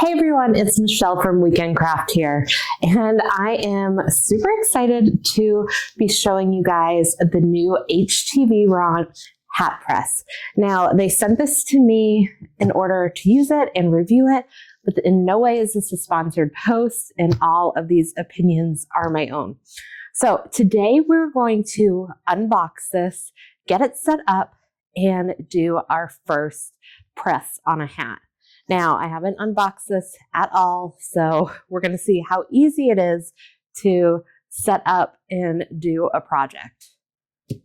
Hey everyone, it's Michelle from Weekend Craft here, and I am super excited to be showing you guys the new HTVRont Hat Press. Now, they sent this to me in order to use it and review it, but in no way is this a sponsored post, and all of these opinions are my own. So today we're going to unbox this, get it set up, and do our first press on a hat. Now, I haven't unboxed this at all, so we're going to see how easy it is to set up and do a project.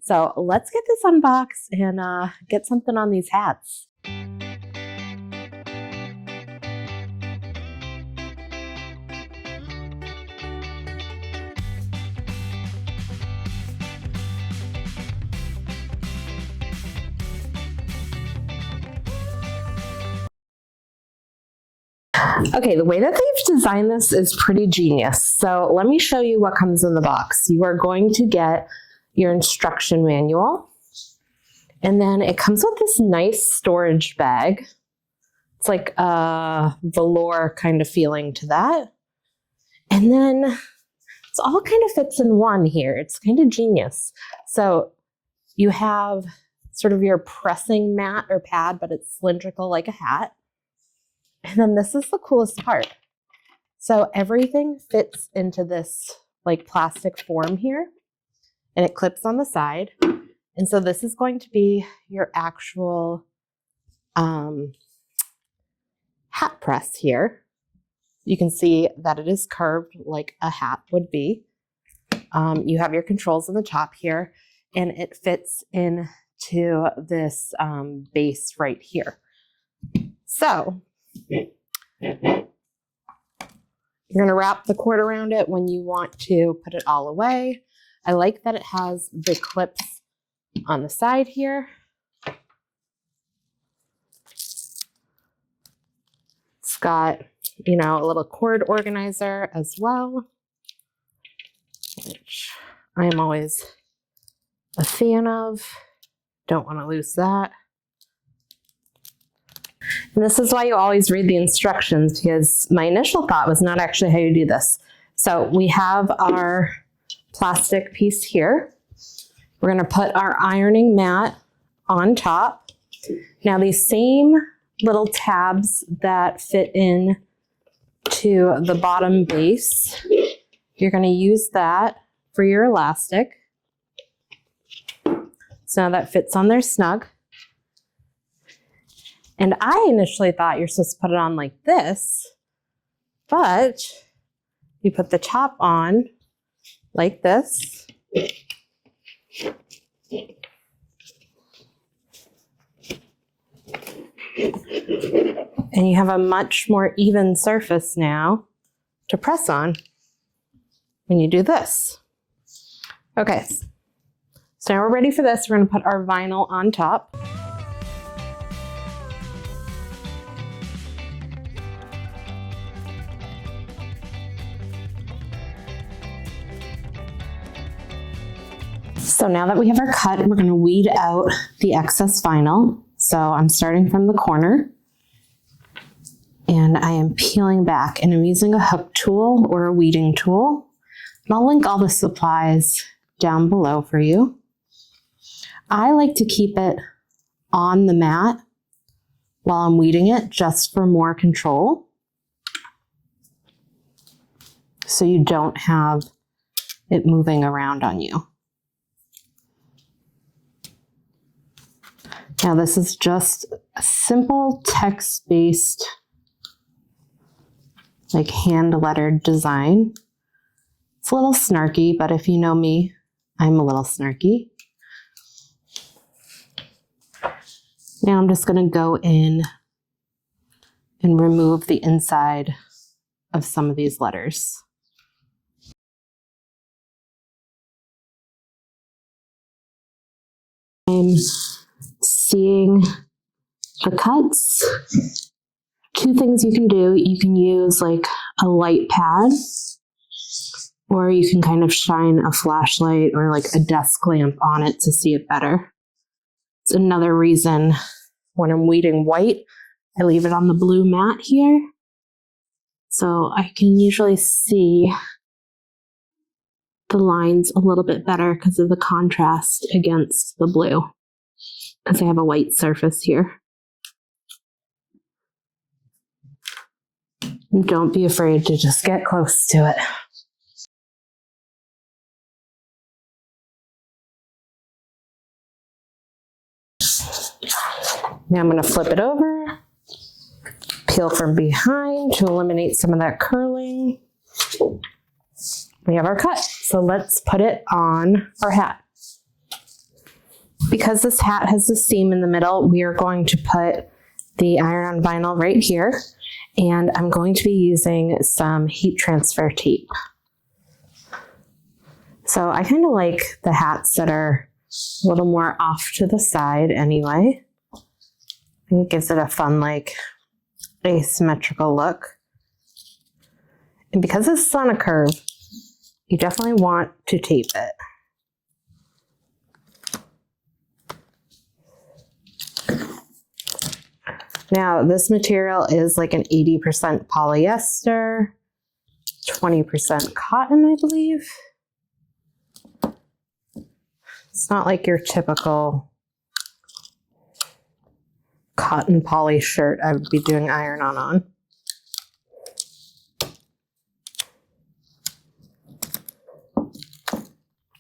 So let's get this unboxed and get something on these hats. Okay, the way that they've designed this is pretty genius. So let me show you what comes in the box. You are going to get your instruction manual, and then it comes with this nice storage bag. It's like a velour kind of feeling to that. And then it's all kind of fits in one here. It's kind of genius. So you have sort of your pressing mat or pad, but it's cylindrical like a hat. And then this is the coolest part. So everything fits into this like plastic form here, and it clips on the side. And so this is going to be your actual hat press here. You can see that it is curved like a hat would be. You have your controls on the top here, and it fits into this base right here. So you're going to wrap the cord around it when you want to put it all away. I like that it has the clips on the side here. It's got, you know, a little cord organizer as well, which I am always a fan of. Don't want to lose that. And this is why you always read the instructions, because my initial thought was not actually how you do this. So we have our plastic piece here. We're going to put our ironing mat on top. Now these same little tabs that fit in to the bottom base, you're going to use that for your elastic. So now that fits on there snug. And I initially thought you're supposed to put it on like this, but you put the top on like this. And you have a much more even surface now to press on when you do this. Okay, so now we're ready for this. We're going to put our vinyl on top. So now that we have our cut, we're going to weed out the excess vinyl. So I'm starting from the corner, and I am peeling back, and I'm using a hook tool or a weeding tool. And I'll link all the supplies down below for you. I like to keep it on the mat while I'm weeding it, just for more control, so you don't have it moving around on you. Now this is just a simple text-based, like hand-lettered design. It's a little snarky, but if you know me, I'm a little snarky. Now I'm just going to go in and remove the inside of some of these letters. I'm seeing the cuts. Two things you can do. You can use like a light pad, or you can kind of shine a flashlight or like a desk lamp on it to see it better. It's another reason when I'm weeding white, I leave it on the blue mat here So I can usually see the lines a little bit better because of the contrast against the blue, because I have a white surface here. And don't be afraid to just get close to it. Now I'm going to flip it over, peel from behind to eliminate some of that curling. We have our cut, so let's put it on our hat. Because this hat has the seam in the middle, we are going to put the iron-on vinyl right here, and I'm going to be using some heat transfer tape. So I kind of like the hats that are a little more off to the side anyway. I think it gives it a fun, like, asymmetrical look. And because this is on a curve, you definitely want to tape it. Now, this material is like an 80% polyester, 20% cotton, I believe. It's not like your typical cotton poly shirt I would be doing iron-on on.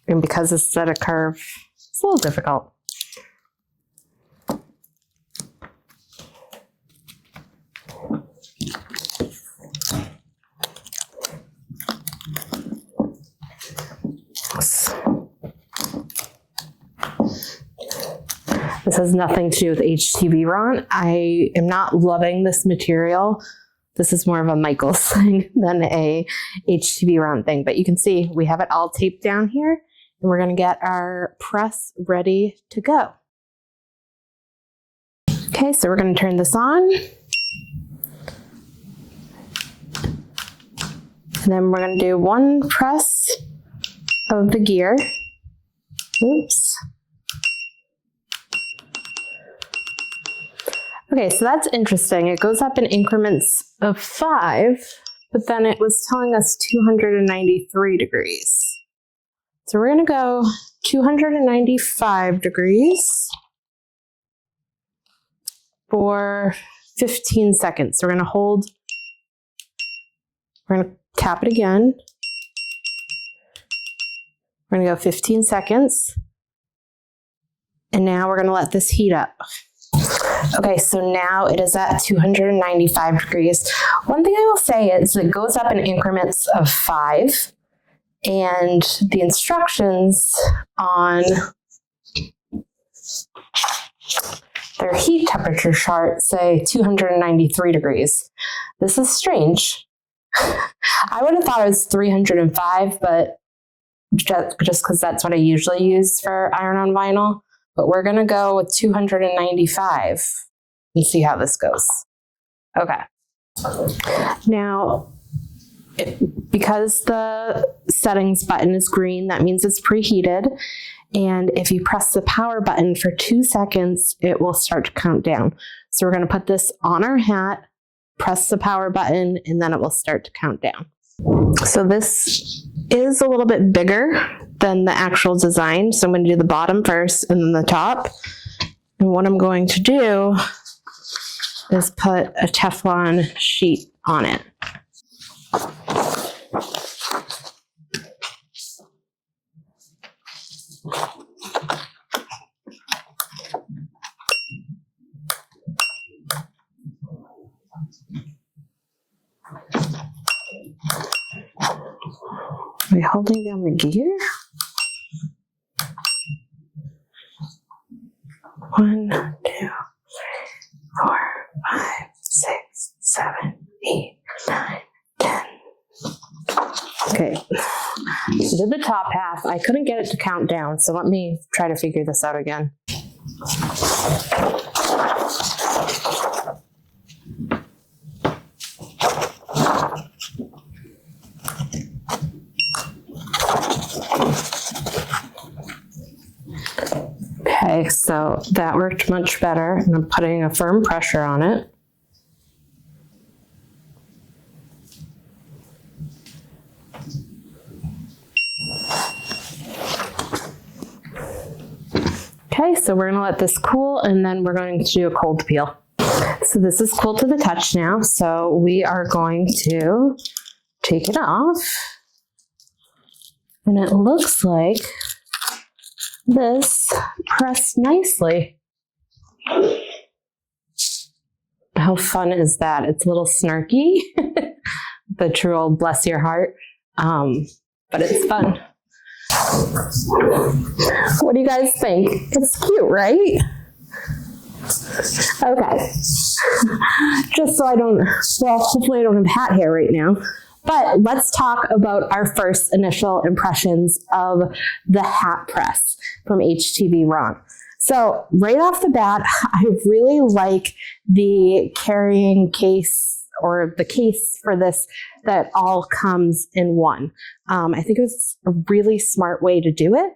And because it's at a curve, it's a little difficult. This has nothing to do with HTVRont. I am not loving this material. This is more of a Michaels thing than a HTVRont thing, but you can see we have it all taped down here, and we're going to get our press ready to go. Okay, so we're going to turn this on. And then we're going to do one press of the gear. Oops. Okay, so that's interesting. It goes up in increments of 5, but then it was telling us 293 degrees. So we're going to go 295 degrees for 15 seconds. So we're going to hold, we're going to tap it again. We're going to go 15 seconds. And now we're going to let this heat up. Okay, so now it is at 295 degrees. One thing I will say is it goes up in increments of 5, and the instructions on their heat temperature chart say 293 degrees. This is strange. I would have thought it was 305, but just because that's what I usually use for iron-on vinyl. But we're going to go with 295 and see how this goes. Okay. Now, because the settings button is green, that means it's preheated. And if you press the power button for 2 seconds, it will start to count down. So we're going to put this on our hat, press the power button, and then it will start to count down. So this is a little bit bigger than the actual design. So I'm going to do the bottom first and then the top. And what I'm going to do is put a Teflon sheet on it. Are we holding down the gear? 1, 2, 3, 4, 5, 6, 7, 8, 9, 10. Okay, so did the top half. I couldn't get it to count down, so let me try to figure this out again. Okay, so that worked much better, and I'm putting a firm pressure on it. Okay, so we're gonna let this cool and then we're going to do a cold peel. So this is cool to the touch now, so we are going to take it off. And it looks like this pressed nicely. How fun is that? It's a little snarky, the true old bless your heart, but it's fun. What do you guys think? It's cute, right? Okay. Just so I don't, well, hopefully I don't have hat hair right now. But let's talk about our first initial impressions of the hat press from HTVRont. So right off the bat, I really like the carrying case or the case for this that all comes in one. I think it was a really smart way to do it.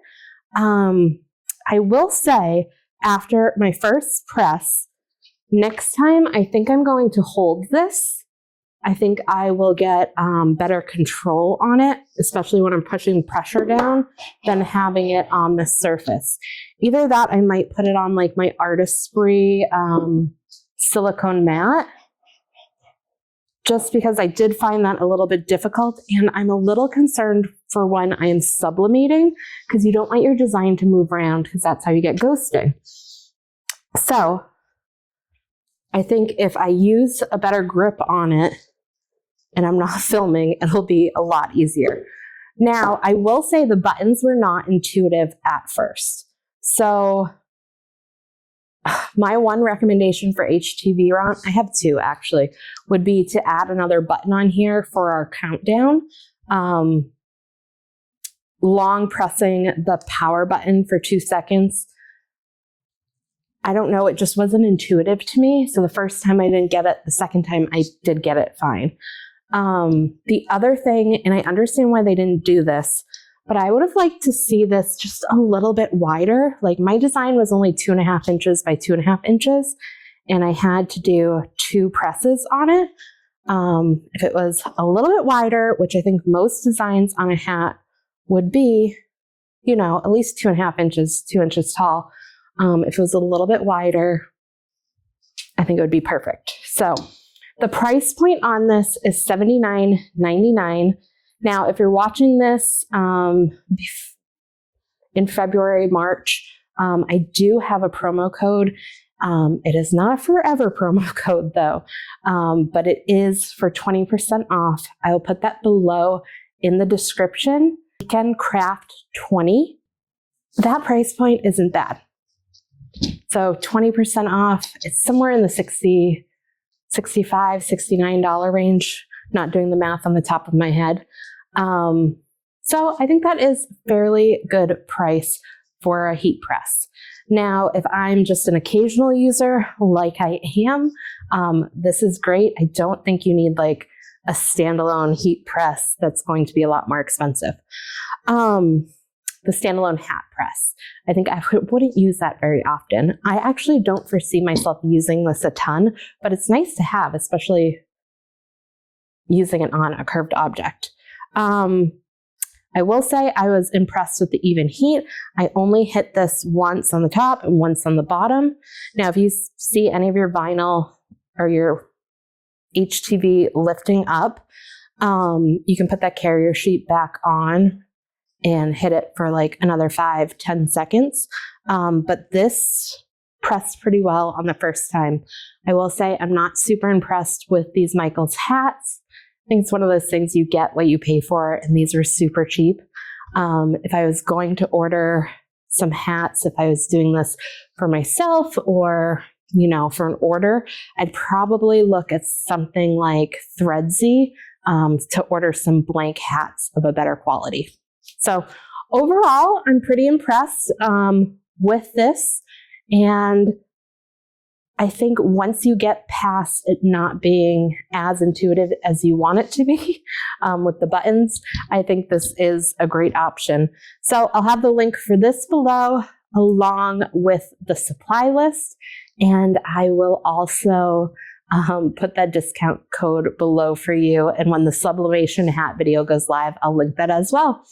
I will say after my first press, next time I think I'm going to hold this. I think I will get better control on it, especially when I'm pushing pressure down, than having it on the surface. Either that, I might put it on like my artistry silicone mat, just because I did find that a little bit difficult, and I'm a little concerned for when I am sublimating, because you don't want your design to move around, because that's how you get ghosting. So I think if I use a better grip on it, and I'm not filming, it'll be a lot easier. Now, I will say the buttons were not intuitive at first. So my one recommendation for HTVRont, I have two actually, would be to add another button on here for our countdown. Long pressing the power button for 2 seconds. I don't know, it just wasn't intuitive to me. So the first time I didn't get it, the second time I did get it fine. The other thing, and I understand why they didn't do this, but I would have liked to see this just a little bit wider. Like my design was only 2.5 inches by 2.5 inches, and I had to do 2 presses on it. If it was a little bit wider, which I think most designs on a hat would be, you know, at least 2.5 inches, 2 inches tall. If it was a little bit wider, I think it would be perfect. So the price point on this is $79.99. Now, if you're watching this in February, March, I do have a promo code. It is not a forever promo code though, but it is for 20% off. I will put that below in the description. Weekend Craft 20. That price point isn't bad. So 20% off, it's somewhere in the $60, $65, $69 range. Not doing the math on the top of my head. So I think that is fairly good price for a heat press. Now, if I'm just an occasional user like I am, this is great. I don't think you need like a standalone heat press that's going to be a lot more expensive. The standalone hat press. I think I wouldn't use that very often. I actually don't foresee myself using this a ton, but it's nice to have, especially using it on a curved object. I will say I was impressed with the even heat. I only hit this once on the top and once on the bottom. Now, if you see any of your vinyl or your HTV lifting up, you can put that carrier sheet back on and hit it for like another 5-10 seconds. But this pressed pretty well on the first time. I will say I'm not super impressed with these Michaels hats. I think it's one of those things you get what you pay for, and these are super cheap. If I was going to order some hats, if I was doing this for myself or, you know, for an order, I'd probably look at something like Threadsy to order some blank hats of a better quality. So overall, I'm pretty impressed with this. And I think once you get past it not being as intuitive as you want it to be with the buttons, I think this is a great option. So I'll have the link for this below along with the supply list. And I will also put that discount code below for you. And when the sublimation hat video goes live, I'll link that as well.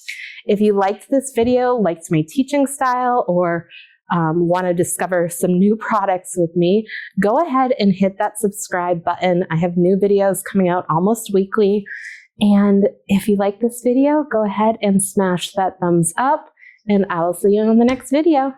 If you liked this video, liked my teaching style, or want to discover some new products with me, go ahead and hit that subscribe button. I have new videos coming out almost weekly. And if you like this video, go ahead and smash that thumbs up, and I will see you on the next video.